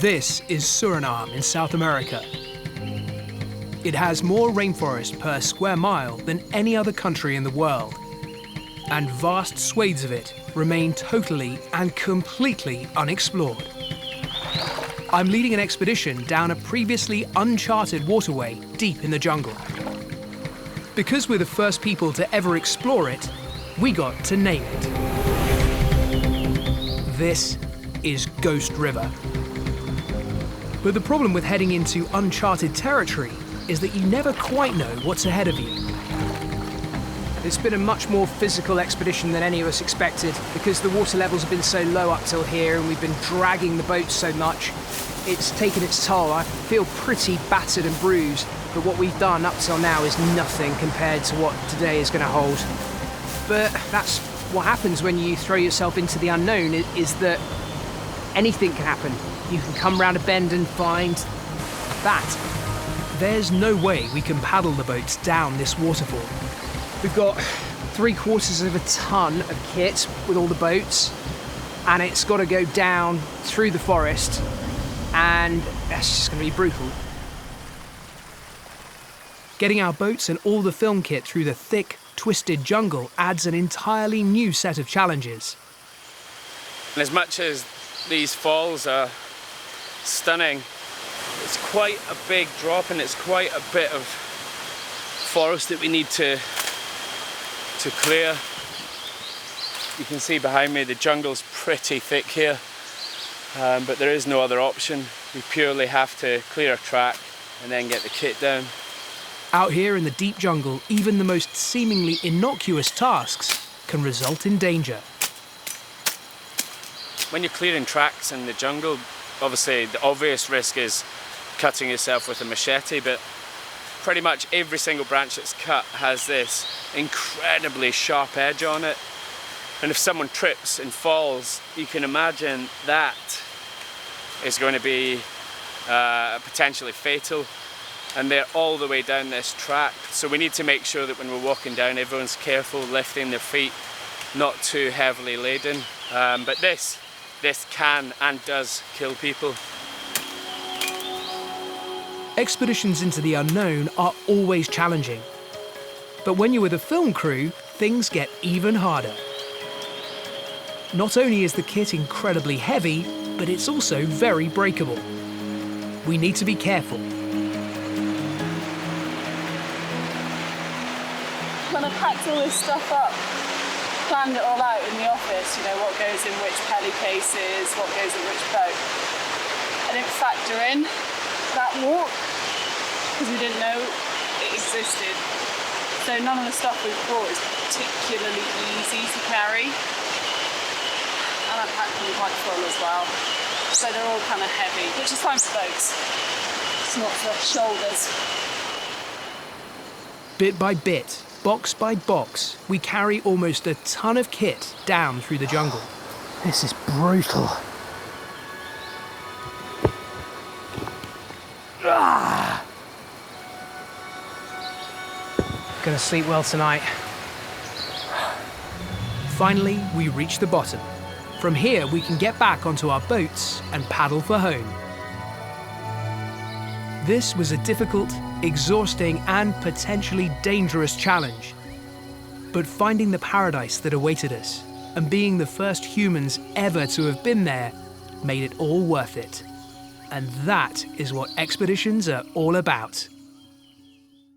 This is Suriname in South America. It has more rainforest per square mile than any other country in the world, and vast swathes of it remain totally and completely unexplored. I'm leading an expedition down a previously uncharted waterway deep in the jungle. Because we're the first people to ever explore it, we got to name it. This is Ghost River. But the problem with heading into uncharted territory is that you never quite know what's ahead of you. It's been a much more physical expedition than any of us expected because the water levels have been so low up till here and we've been dragging the boat so much. It's taken its toll. I feel pretty battered and bruised, but what we've done up till now is nothing compared to what today is going to hold. But that's what happens when you throw yourself into the unknown, is that anything can happen. You can come round a bend and find that. There's no way we can paddle the boats down this waterfall. We've got 3/4 of a ton of kit with all the boats, and it's got to go down through the forest, and that's just going to be brutal. Getting our boats and all the film kit through the thick, twisted jungle adds an entirely new set of challenges. And as much as these falls are stunning, it's quite a big drop and it's quite a bit of forest that we need to clear. You can see behind me the jungle's pretty thick here, but there is no other option. We purely have to clear a track and then get the kit down. Out here in the deep jungle, even the most seemingly innocuous tasks can result in danger. When you're clearing tracks in the jungle, obviously the obvious risk is cutting yourself with a machete, but pretty much every single branch that's cut has this incredibly sharp edge on it. And if someone trips and falls, you can imagine that is going to be potentially fatal. And they're all the way down this track. So we need to make sure that when we're walking down, everyone's careful, lifting their feet, not too heavily laden. But this can and does kill people. Expeditions into the unknown are always challenging. But when you're with a film crew, things get even harder. Not only is the kit incredibly heavy, but it's also very breakable. We need to be careful. When I packed all this stuff up, planned it all out in the office, you know, what goes in which pelly cases, what goes in which boat. I didn't factor in that walk because we didn't know it existed. So none of the stuff we've brought is particularly easy to carry. And I packed them quite full as well. So they're all kind of heavy, which is fine for boats. It's not for shoulders. Bit by bit, box by box, we carry almost a ton of kit down through the jungle. This is brutal. Gonna sleep well tonight. Finally, we reach the bottom. From here, we can get back onto our boats and paddle for home. This was a difficult, exhausting, and potentially dangerous challenge. But finding the paradise that awaited us and being the first humans ever to have been there made it all worth it. And that is what expeditions are all about.